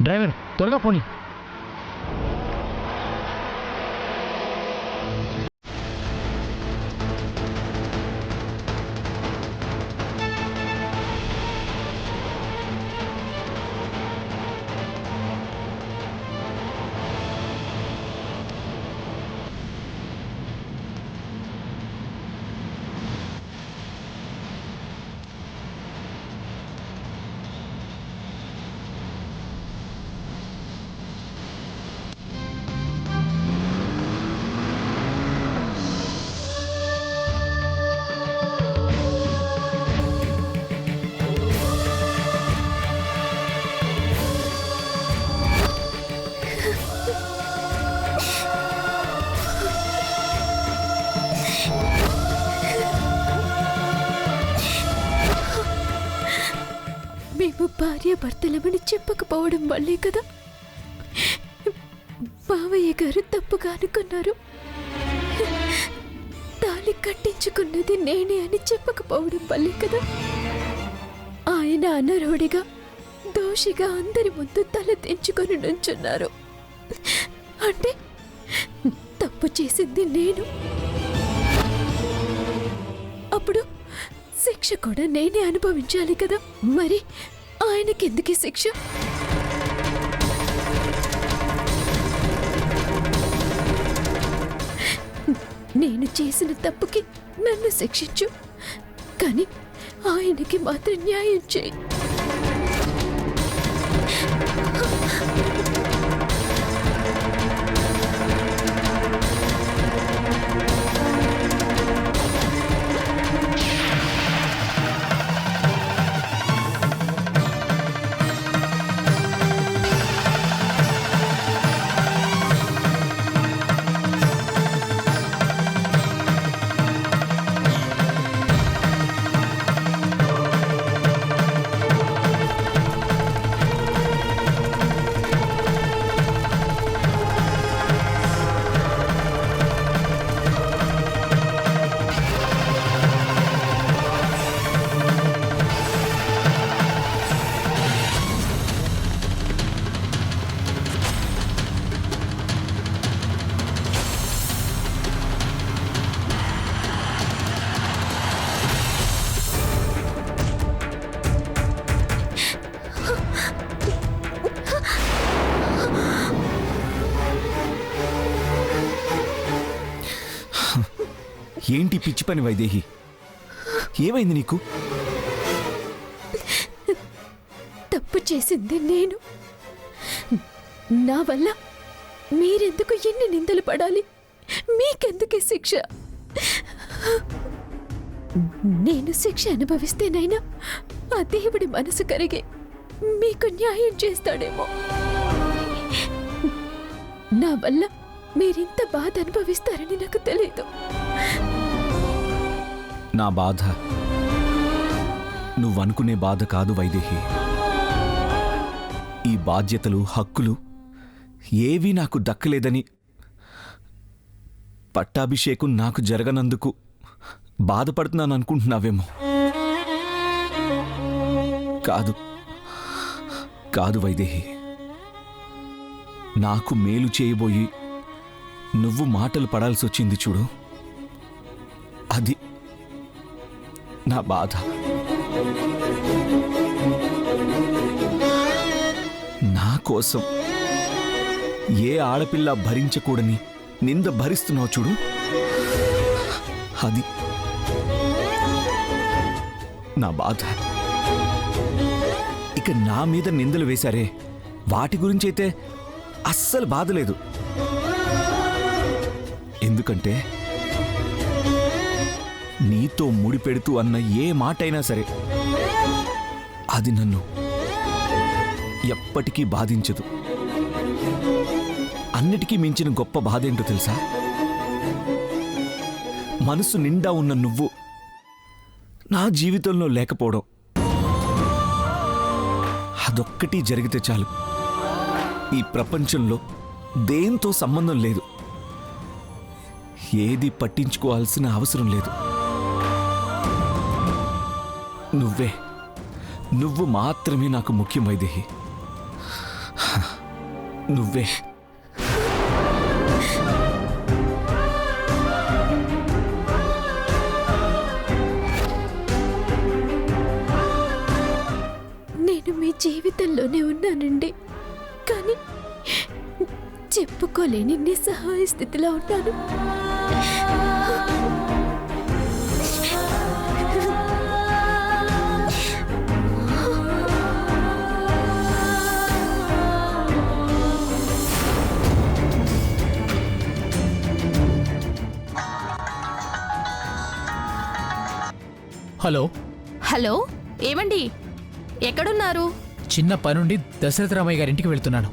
Driver త్వరగా పోనీ. మేము భార్యాభర్తలమని చెప్పకపోవడం వల్లే కదా బావయ్య గారు తప్పుగా అనుకున్నారు. తాళి కట్టించుకున్నది నేనే అని చెప్పకపోవడం వల్లే కదా ఆయన అనర్హుడిగా దోషిగా అందరి ముందు తల తెంచుకొని నుంచున్నారు. అంటే తప్పు చేసింది నేను. అప్పుడు శిక్ష కూడా నేనే అనుభవించాలి కదా. మరి ఆయనకెందుకే శిక్ష? నేను చేసిన తప్పుకి నన్ను శిక్షించు, కానీ ఆయనకి మాత్రం న్యాయం చేయి. ఏంటి పిచ్చి పని వైదేహి? ఏమైంది నీకు? తప్పు చేసింది నేను. నా వల్ల మీరెందుకు ఎన్ని నిందలు పడాలి? మీకెందుకే శిక్ష? నేను శిక్ష అనుభవిస్తేనైనా ఆ దేవుడి మనసు కరిగి మీకు న్యాయం చేస్తాడేమో. నా వల్ల మీరింత బాధ అనుభవిస్తారని నాకు తెలియదు. నా బాధ నువ్వనుకునే బాధ కాదు వైదేహి. ఈ బాధ్యతలు హక్కులు ఏవీ నాకు దక్కలేదని, పట్టాభిషేకం నాకు జరగనందుకు బాధపడుతున్నాను అనుకుంటున్నావేమో. కాదు కాదు వైదేహి, నాకు మేలు చేయబోయి నువ్వు మాటలు పడాల్సి వచ్చింది చూడు, అది నా బాధ. నా కోసం ఏ ఆడపిల్ల భరించకూడని నింద భరిస్తున్నావు చూడు, అది నా బాధ. ఇక నా మీద నిందలు వేశారే, వాటి గురించైతే అస్సలు బాధ లేదు. ఎందుకంటే నీతో ముడిపెడుతూ అన్న ఏ మాట అయినా సరే అది నన్ను ఎప్పటికీ బాధించదు. అన్నిటికీ మించిన గొప్ప బాధ ఏంటో తెలుసా? మనసు నిండా ఉన్న నువ్వు నా జీవితంలో లేకపోవడం. అదొక్కటి జరిగితే చాలు, ఈ ప్రపంచంలో దేంతో సంబంధం లేదు, ఏది పట్టించుకోవాల్సిన అవసరం లేదు. నువ్వు మాత్రమే నాకు ముఖ్యం వైదేహి. నువ్వే. నేను మీ జీవితంలోనే ఉన్నానండి, కానీ చెప్పుకోలేని నిస్సహాయ స్థితిలో ఉన్నాను. హలో హలో, ఏమండి, ఎక్కడున్నారు? చిన్న పనుండి దశరథ రామయ్య గారి ఇంటికి వెళ్తున్నాను.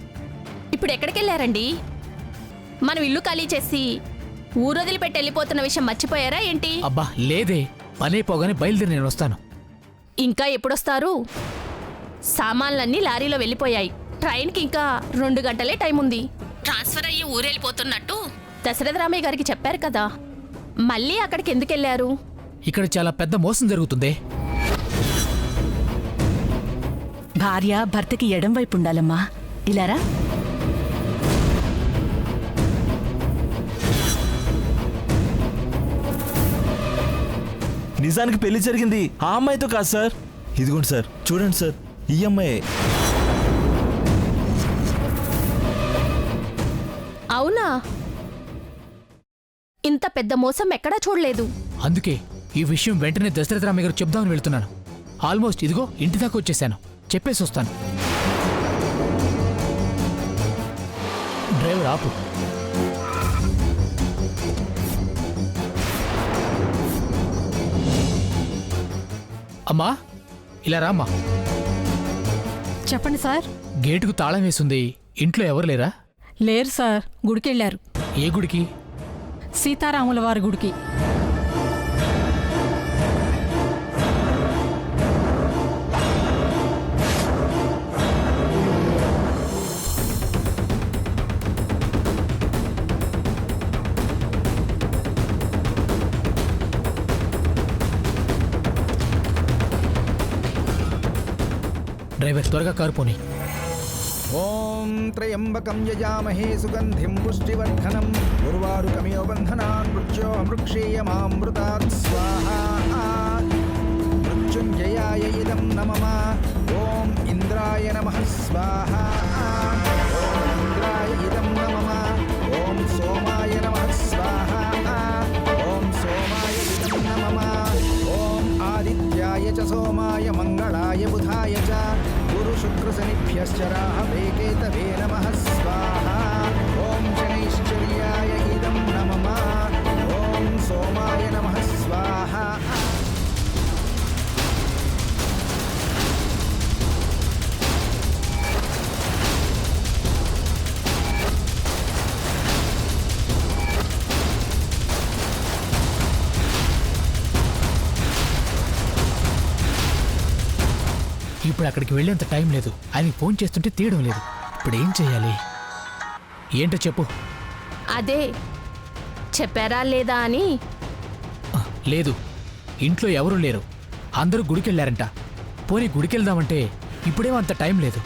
ఇప్పుడు ఎక్కడికెళ్ళారండి? మనం ఇల్లు ఖాళీ చేసి ఊరొదిలిపెట్టి వెళ్ళిపోతున్న విషయం మర్చిపోయారా ఏంటి? అబ్బా లేదే, పనైపోగానే బయలుదేరి నేను వస్తాను. ఇంకా ఎప్పుడొస్తారు? సామాన్లన్నీ లారీలో వెళ్ళిపోయాయి. ట్రైన్కి ఇంకా 2 గంటలే టైం ఉంది. ట్రాన్స్ఫర్ అయ్యి ఊరెళ్ళిపోతున్నట్టు దశరథ రామయ్య గారికి చెప్పారు కదా, మళ్ళీ అక్కడికి ఎందుకు వెళ్ళారు? ఇక్కడ చాలా పెద్ద మోసం జరుగుతుందే. భార్య భర్తకి ఎడం వైపు ఉండాలమ్మా. ఇలారా. నిజానికి పెళ్లి జరిగింది ఆ అమ్మాయితో కాదు సార్. ఇదిగోండి సార్, చూడండి సార్, ఈ అమ్మాయి. అవునా? ఇంత పెద్ద మోసం ఎక్కడా చూడలేదు. అందుకే ఈ విషయం వెంటనే దశరథ రామయ్య గారు చెప్దామని వెళ్తున్నాను. ఆల్మోస్ట్ ఇదిగో ఇంటి దాకా వచ్చేసాను. చెప్పేసి వస్తాను. డ్రైవర్ ఆపు. అమ్మా ఇలా రామ్మా. చెప్పండి సార్. గేటుకు తాళం వేసుంది, ఇంట్లో ఎవరు లేరా? లేరు సార్, గుడికెళ్ళారు. ఏ గుడికి? సీతారాముల వారి గుడికి. డ్రైవర్ త్వరగా కారు పోనీ. ఓం త్రయంబకం యజామహే సుగంధిం పుష్టివర్ధనం ఉర్వారుకమివ బంధనాన్ మృక్షేయమామృతాత్ స్వాహా. మృత్యుంజయాయ ఇదం నమః. ఓం ఇంద్రాయ నమః స్వాహా. ఓం ఇంద్రాయ ఇదం నమః. ఓం సోమాయ నమః స్వాహా. ఓం సోమాయ ఇదం నమః. ఓం ఆదిత్యాయ చ సోమాయ మంగళాయ బుధాయ చ గురు శుక్ర శనిభ్యశ్చ రాహవే కేతవే నమః స్వాహా. ఓం శనైశ్చర్యాయ ఇదం నమః. ఓం సోమాయ నమః స్వాహా. ఇప్పుడు అక్కడికి వెళ్ళేంత టైం లేదు. ఆయనకి ఫోన్ చేస్తుంటే తీయడం లేదు. ఇప్పుడు ఏం చేయాలి? ఏంటో చెప్పు. అదే చెప్పారా లేదా అని. లేదు, ఇంట్లో ఎవరూ లేరు, అందరూ గుడికెళ్ళారంట. పోనీ గుడికెళ్దామంటే ఇప్పుడేమో అంత టైం లేదు.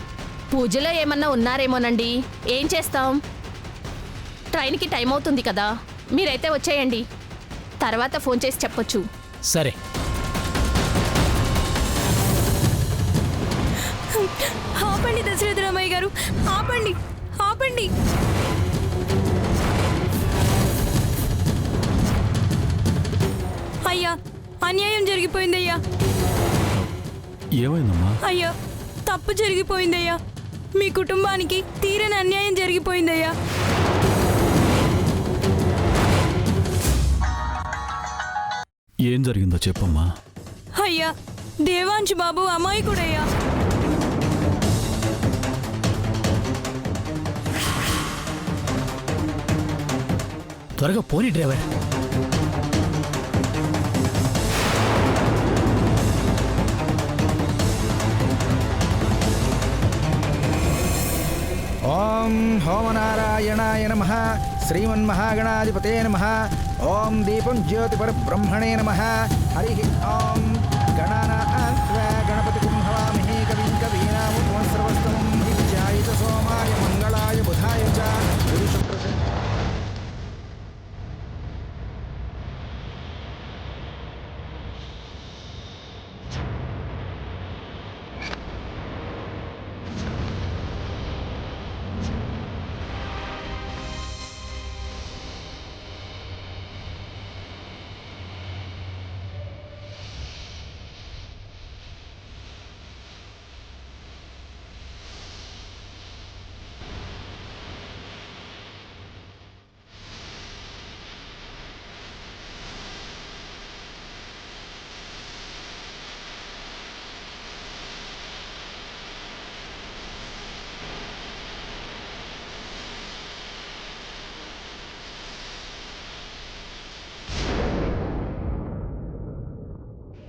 పూజలో ఏమన్నా ఉన్నారేమోనండి. ఏం చేస్తాం? ట్రైన్కి టైం అవుతుంది కదా, మీరైతే వచ్చేయండి. తర్వాత ఫోన్ చేసి చెప్పొచ్చు. సరే. ఆపండి దశరథ రామయ్య గారు, ఆపండి, ఆపండి. అయ్యా, అన్యాయం జరిగిపోయిందయ్యా. ఏమైందమ్మా? అయ్యా, తప్పు జరిగిపోయిందయ్యా. మీ కుటుంబానికి తీరని అన్యాయం జరిగిపోయిందయ్యా. ఏం జరిగిందో చెప్పమ్మా. అయ్యా, దేవాంశ్ బాబు అమాయకుడయ్యా. త్వరగా పోనీ డ్రైవర్. ఓం హోమనారాయణాయ నమః. శ్రీమన్మహాగణాధిపతే నమః. ఓం దీపం జ్యోతిపరబ్రహ్మణే నమః. హరి ఓం గణానాన్వా గణపతిం హవామహే కవిం కవీనాముపమస్రవస్తమం హిత్యాయ చ సోమాయ మంగళాయ బుధాయ सिंहाय च गुरुशुक्रसे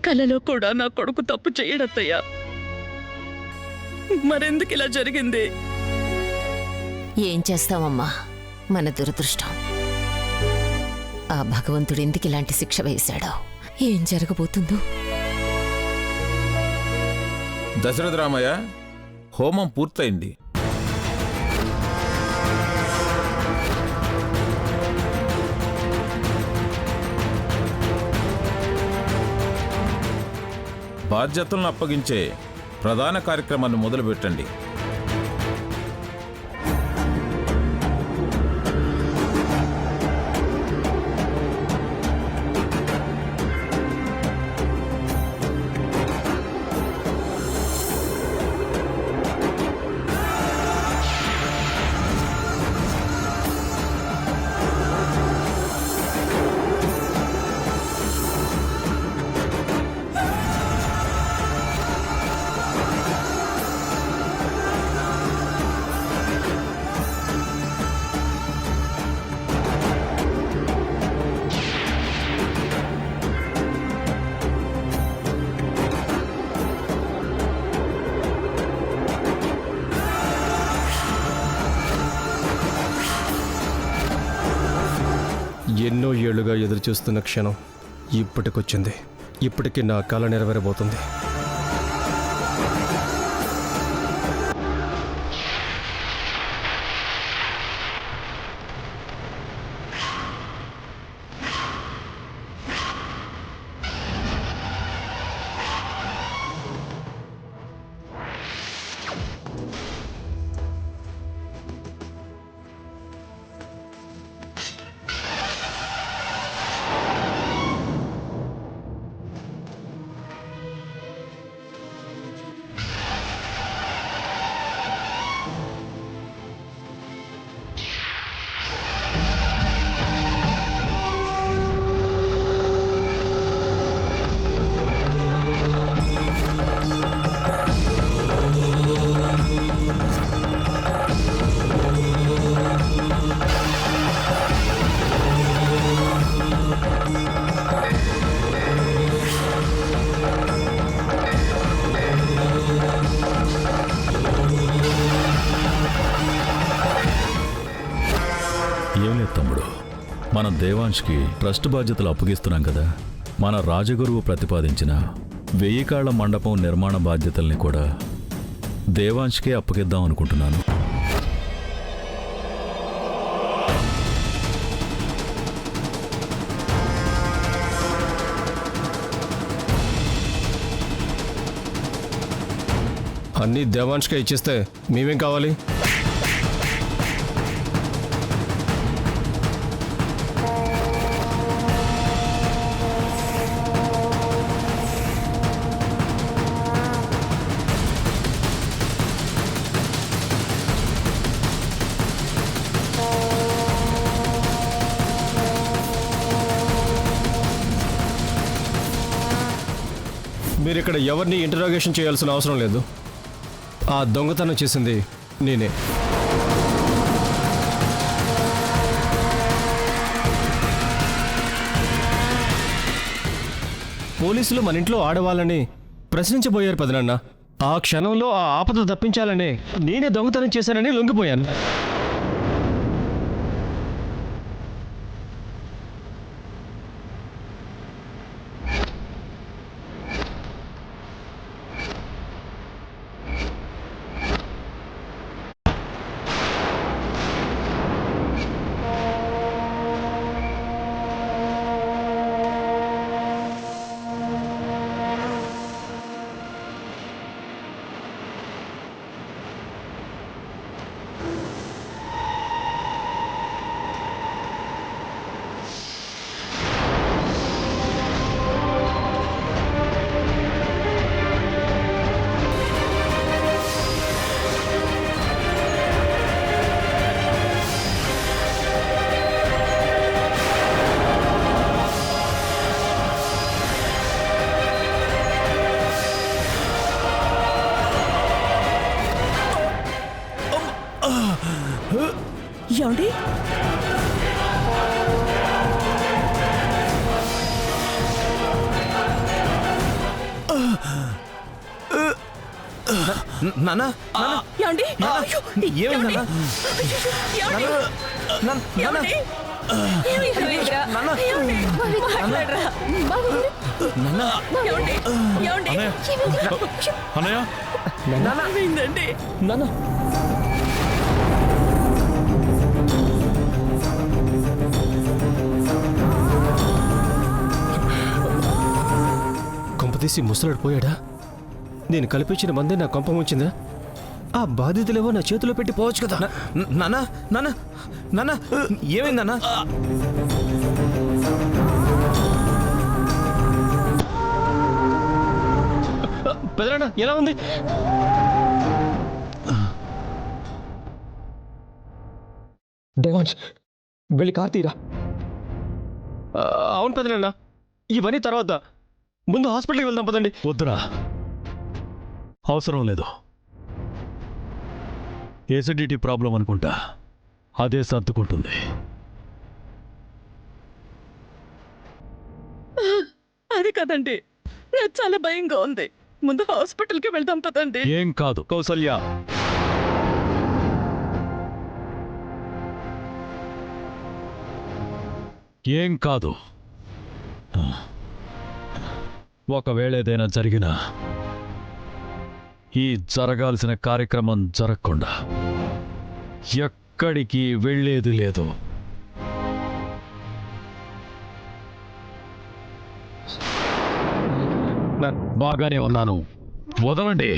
కలలో కూడా నా కొడుకు తప్పు చేయడత్తయ్యా. మరెందుకు ఇలా జరిగింది? ఏం చేస్తామమ్మా, మన దురదృష్టం. ఆ భగవంతుడు ఎందుకు ఇలాంటి శిక్ష వేశాడో, ఏం జరగబోతుందో. దశరథ రామయ్య, హోమం పూర్తయింది. బాధ్యతలను అప్పగించే ప్రధాన కార్యక్రమాన్ని మొదలుపెట్టండి. ఎన్నో ఏళ్లుగా ఎదురుచూస్తున్న క్షణం ఇప్పటికొచ్చింది. ఇప్పటికి నా కల నెరవేరబోతుంది. ఏం లేదు తమ్ముడు, మనం దేవాంష్కి ట్రస్ట్ బాధ్యతలు అప్పగిస్తున్నాం కదా. మన రాజగురువు ప్రతిపాదించిన 1000 కాళ్ల మండపం నిర్మాణ బాధ్యతల్ని కూడా దేవాంష్కే అప్పగిద్దాం అనుకుంటున్నాను. అన్నీ దేవాంష్కే ఇచ్చేస్తే మేమేం కావాలి? మీరు ఇక్కడ ఎవరిని ఇంటరాగేషన్ చేయాల్సిన అవసరం లేదు. ఆ దొంగతనం చేసింది నేనే. పోలీసులు మన ఇంట్లో ఆడవాళ్ళని ప్రశ్నించబోయారు పెదనాన్న. ఆ క్షణంలో ఆ ఆపద తప్పించాలని నేనే దొంగతనం చేశానని లొంగిపోయాను. ఏమండి నాన్న ఏమండి ఏమైంది నాన్న కొంపతీసి ముసలాడు పోయాడా? నేను కల్పించిన మందే నా కొంప ముంచిందా? ఆ బాధ్యతలేవో నా చేతిలో పెట్టి పోవచ్చు కదా. నాన్న నాన్న నాన్న ఏమైందన్నా? పెదనాన్న ఎలా ఉంది? దేవాంశ్ వెళ్ళి కార్తీరా. అవును పెదనాన్న, ఇవన్నీ తర్వాత ముందు హాస్పిటల్కి వెళ్దాం పదండి. వద్దురా, అవసరం లేదు. ఎసిడిటీ ప్రాబ్లం అనుకుంటా, అదే సర్దుకుంటుంది. అది కదండి, నాకు చాలా భయంగా ఉంది. ముందు హాస్పిటల్కి వెళ్దాం పదండి. ఏం కాదు కౌసల్య, ఏం కాదు. ఒకవేళ ఏదైనా జరిగినా ఈ జరగాల్సిన కార్యక్రమం జరగకుండా ఎక్కడికి వెళ్ళేది లేదు. బాగానే ఉన్నాను, వదలండి.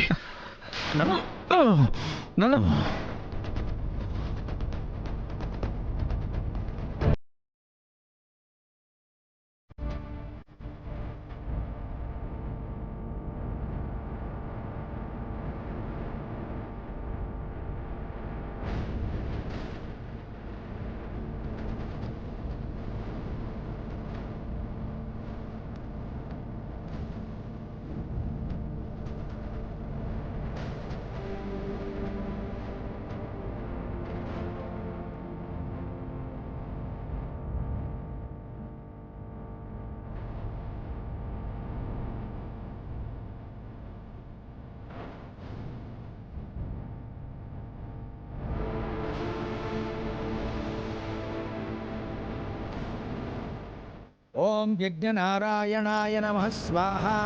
ఓం యజ్ఞనారాయణాయ నమః స్వాహా.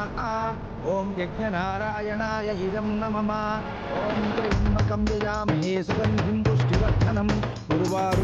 ఓం యజ్ఞనారాయణాయ ఇదం నమః. ఓం త్రయంబకం యజామహే సుగంధిం పుష్టివర్ధనం. గురువారు